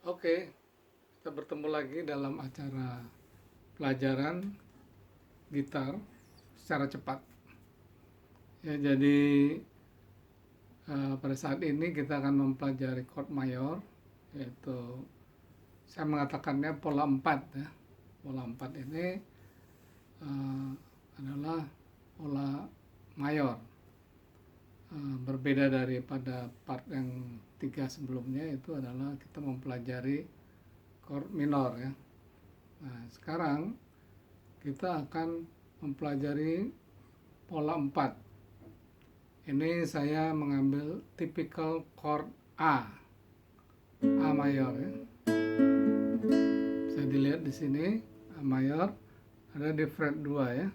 Oke, kita bertemu lagi dalam acara pelajaran gitar secara cepat. Ya, jadi pada saat ini kita akan mempelajari chord mayor, yaitu saya mengatakannya pola 4 ya. Pola 4 ini adalah pola mayor. Berbeda daripada part yang 3 sebelumnya, itu adalah kita mempelajari chord minor ya. Nah, sekarang kita akan mempelajari pola 4. Ini saya mengambil typical chord A mayor ya. Bisa dilihat di sini A mayor ada di fret 2 ya.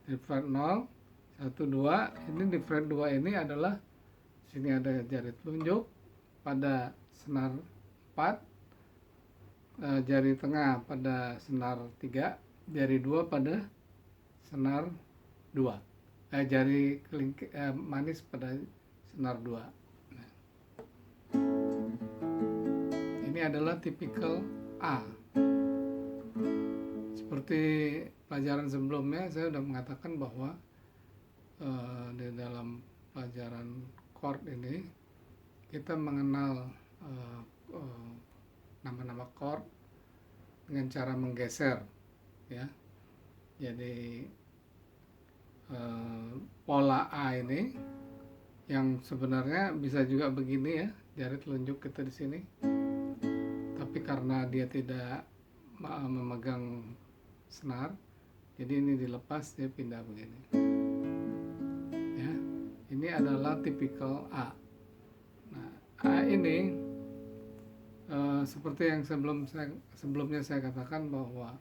Di fret 0, 1, 2. Ini di fret 2 ini adalah sini ada jari telunjuk pada senar 4, jari tengah pada senar 3, jari 2 pada senar 2, jari manis pada senar 2. Nah, ini adalah tipikal A. Seperti pelajaran sebelumnya saya sudah mengatakan bahwa di dalam pelajaran chord ini kita mengenal nama-nama chord dengan cara menggeser ya. Jadi pola A ini yang sebenarnya bisa juga begini ya, jari telunjuk kita di sini, tapi karena dia tidak memegang senar, jadi ini dilepas, dia pindah begini ya. Ini adalah tipikal A. Nah, A ini seperti yang sebelumnya saya katakan bahwa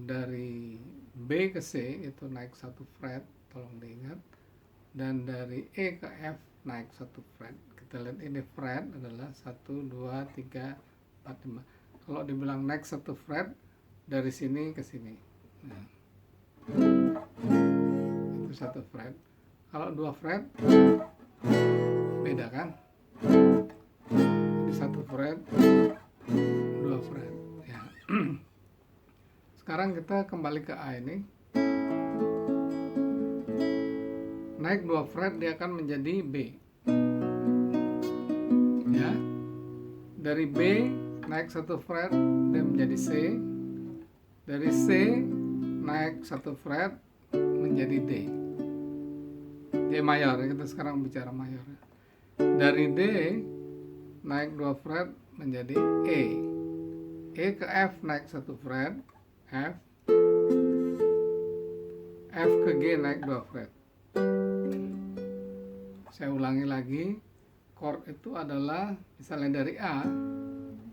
dari B ke C itu naik 1 fret, tolong diingat, dan dari E ke F naik 1 fret. Kita lihat ini fret adalah 1, 2, 3, 4, 5. Kalau dibilang naik 1 fret dari sini ke sini, nah, itu 1 fret. Kalau 2 fret beda kan, ini 1 fret, 2 fret ya. Sekarang kita kembali ke A ini. Naik 2 fret dia akan menjadi B ya. Dari B naik 1 fret dia menjadi C. Dari C naik 1 fret menjadi D. D mayor, kita sekarang bicara mayor. Dari D naik 2 fret menjadi E. E ke F naik 1 fret, F. F ke G naik 2 fret. Saya ulangi lagi, chord itu adalah misalnya dari A,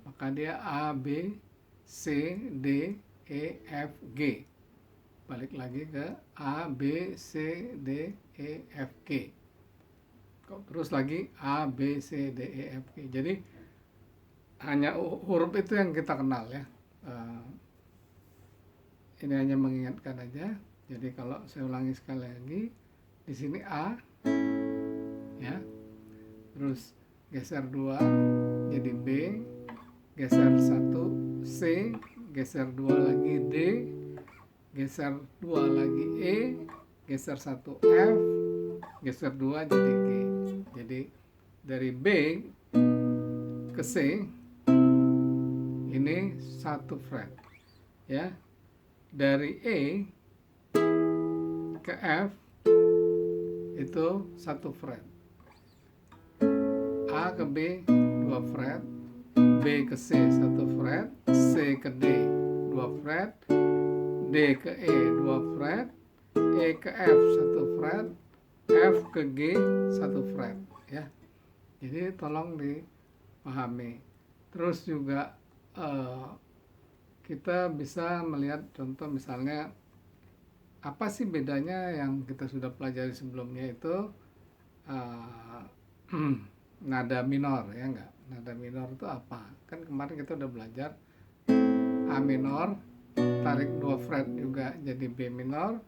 maka dia A, B, C, D, E, F, G. Balik lagi ke A, B, C, D, E, F, G. Terus lagi A, B, C, D, E, F, G. Jadi hanya huruf itu yang kita kenal ya. Ini hanya mengingatkan aja. Jadi kalau saya ulangi sekali lagi, di sini A ya. Terus geser 2 jadi B, geser 1 C, geser 2 lagi D, geser 2 lagi E, geser 1 F, geser 2 jadi G. Jadi dari B ke C ini 1 fret ya. Dari E ke F itu 1 fret. A ke B 2 fret, B ke C 1 fret, C ke D 2 fret, D ke E 2 fret, E ke F 1 fret, F ke G 1 fret ya. Jadi tolong dipahami. Terus juga kita bisa melihat contoh, misalnya apa sih bedanya yang kita sudah pelajari sebelumnya itu nada minor ya enggak? Nada minor itu apa? Kan kemarin kita udah belajar A minor, tarik 2 fret juga jadi B minor,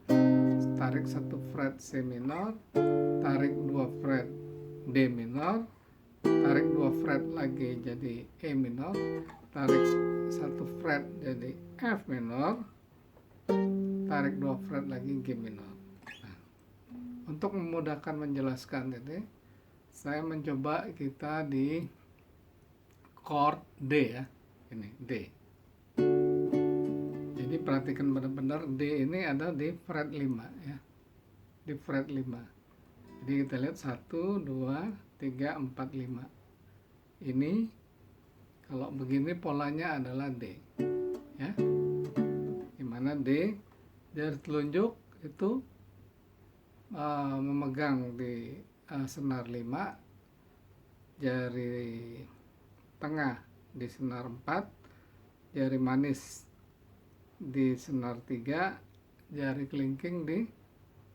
tarik 1 fret C minor, tarik 2 fret D minor, tarik 2 fret lagi jadi E minor, tarik 1 fret jadi F minor, tarik 2 fret lagi G minor. Nah, untuk memudahkan menjelaskan ini, saya mencoba kita di chord D ya, ini D. Jadi perhatikan benar-benar D ini ada di fret 5 ya, di fret 5. Jadi kita lihat 1, 2, 3, 4, 5. Ini kalau begini polanya adalah D ya, dimana D jari telunjuk itu memegang di senar 5, jari tengah di senar 4, jari manis di senar 3, jari kelingking di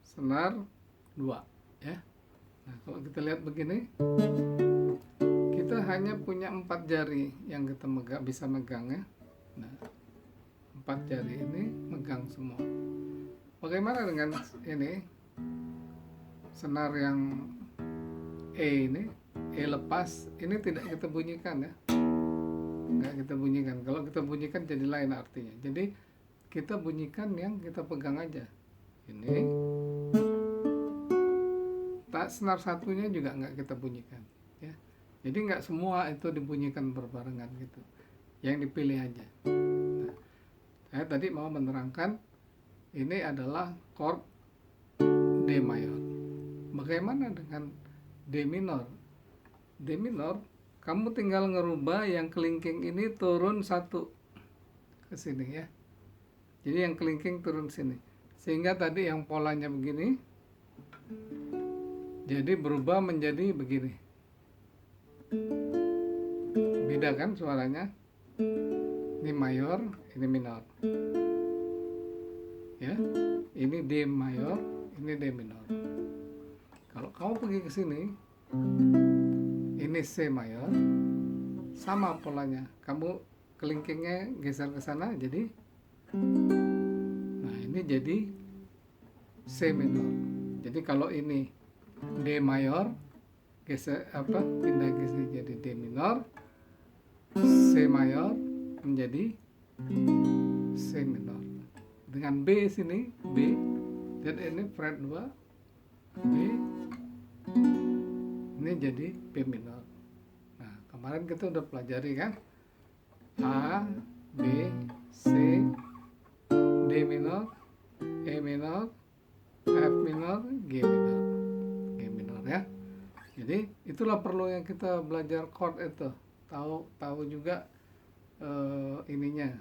senar 2 ya. Nah, kalau kita lihat begini, kita hanya punya 4 jari yang kita bisa megang ya. Nah, 4 jari ini megang semua. Bagaimana dengan ini senar yang E ini, E lepas, ini tidak kita bunyikan ya, nggak kita bunyikan. Kalau kita bunyikan jadi lain artinya. Jadi kita bunyikan yang kita pegang aja. Ini tak senar satunya juga nggak kita bunyikan ya. Jadi nggak semua itu dibunyikan berbarengan gitu, yang dipilih aja. Nah, saya tadi mau menerangkan ini adalah chord D mayor. Bagaimana dengan D minor? D minor, kamu tinggal ngerubah yang kelingking ini turun 1 ke sini ya. Jadi yang kelingking turun sini, sehingga tadi yang polanya begini jadi berubah menjadi begini. Beda kan suaranya? Ini mayor, ini minor ya. Ini D mayor, ini D minor. Kalau kamu pergi ke sini, ini C mayor, sama polanya. Kamu kelingkingnya geser ke sana, jadi, nah ini jadi C minor. Jadi kalau ini D mayor, geser pindah geser jadi D minor, C mayor menjadi C minor. Dengan B sini, B, jadi ini fret 2, B, ini jadi B minor. Nah, kemarin kita udah pelajari kan, A, B, C, D minor, E minor, F minor, G minor, G minor ya. Jadi itulah perlu yang kita belajar chord itu, tahu juga ininya,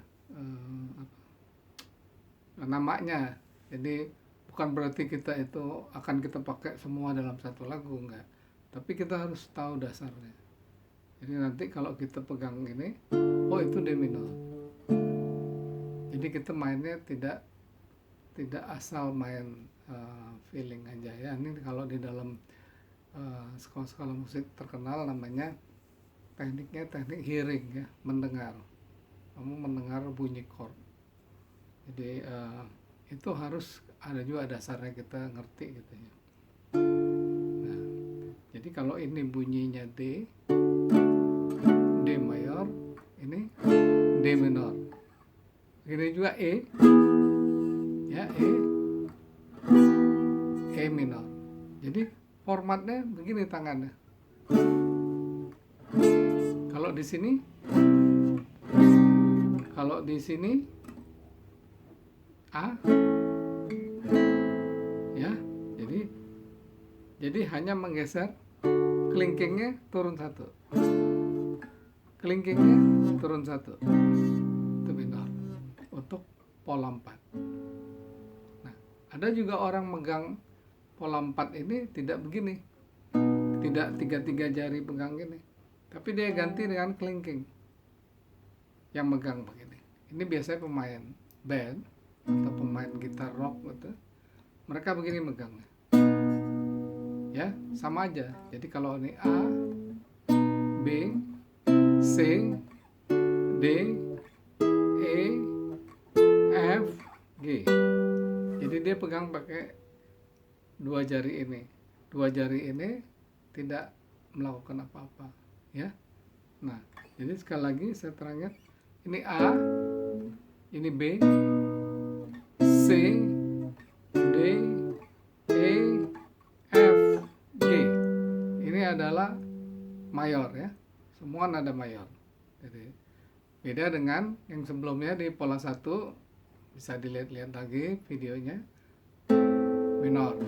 namanya. Jadi bukan berarti kita itu akan kita pakai semua dalam satu lagu, enggak. Tapi kita harus tahu dasarnya. Jadi nanti kalau kita pegang ini, oh itu D minor. Jadi kita mainnya tidak asal main feeling aja ya. Ini kalau di dalam sekolah-sekolah musik terkenal namanya tekniknya teknik hearing ya, mendengar. Kamu mendengar bunyi chord. Jadi itu harus ada juga dasarnya, kita ngerti gitu ya. Nah, jadi kalau ini bunyinya D mayor, ini D minor. Ini juga E ya, E minor. Jadi formatnya begini tangannya. Kalau di sini, A ya. Jadi hanya menggeser kelingkingnya turun 1. Kelingkingnya turun 1. Itu minor untuk pola 4. Nah, ada juga orang megang pola 4 ini tidak begini. Tidak 3 jari pegang gini. Tapi dia ganti dengan kelingking yang megang begini. Ini biasanya pemain band atau pemain gitar rock gitu. Mereka begini megangnya. Ya, sama aja. Jadi kalau ini A, B, C, D, E, F, G. Jadi dia pegang pakai 2 jari ini. 2 jari ini tidak melakukan apa-apa, ya. Nah, jadi sekali lagi saya terangkan, ini A, ini B, C, D, E, F, G. Ini adalah mayor, ya. Semua nada mayor. Jadi beda dengan yang sebelumnya di pola 1, bisa dilihat-lihat lagi videonya. Minor,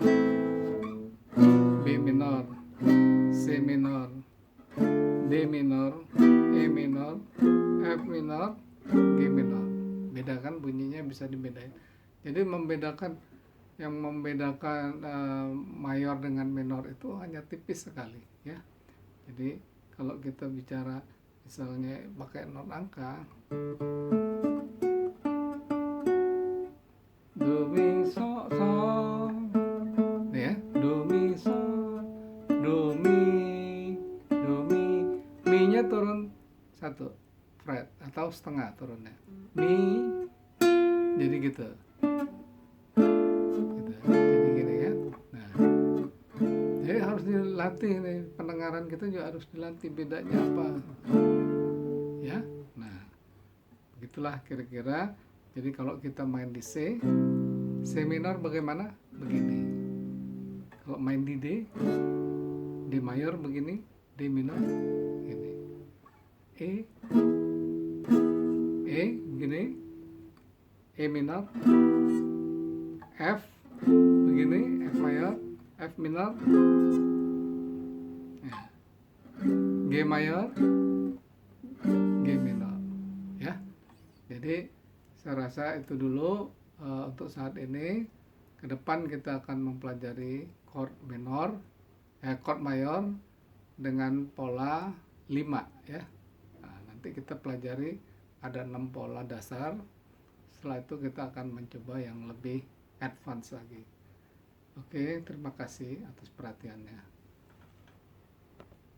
B minor, C minor, D minor, E minor, F minor, G minor. Bedakan bunyinya, bisa dibedain. Jadi yang membedakan mayor dengan minor itu hanya tipis sekali, ya. Jadi kalau kita bicara misalnya pakai not angka, do mi so sol, ya, do mi sol, do mi, mi nya turun 1 fret atau setengah turunnya, mi, jadi gitu. Jadi gini ya. Nah, jadi harus dilatih nih, pendengaran kita juga harus dilatih bedanya apa, ya. Nah, begitulah kira-kira. Jadi kalau kita main di C minor bagaimana? Begini. Kalau main di D mayor begini, D minor ini, E begini, E minor, F begini, F mayor, F minor, G mayor, G minor, ya. Jadi saya rasa itu dulu untuk saat ini. Ke depan kita akan mempelajari chord minor, chord mayor dengan pola 5, ya. Nah, nanti kita pelajari ada 6 pola dasar. Setelah itu kita akan mencoba yang lebih advance lagi. Oke, terima kasih atas perhatiannya.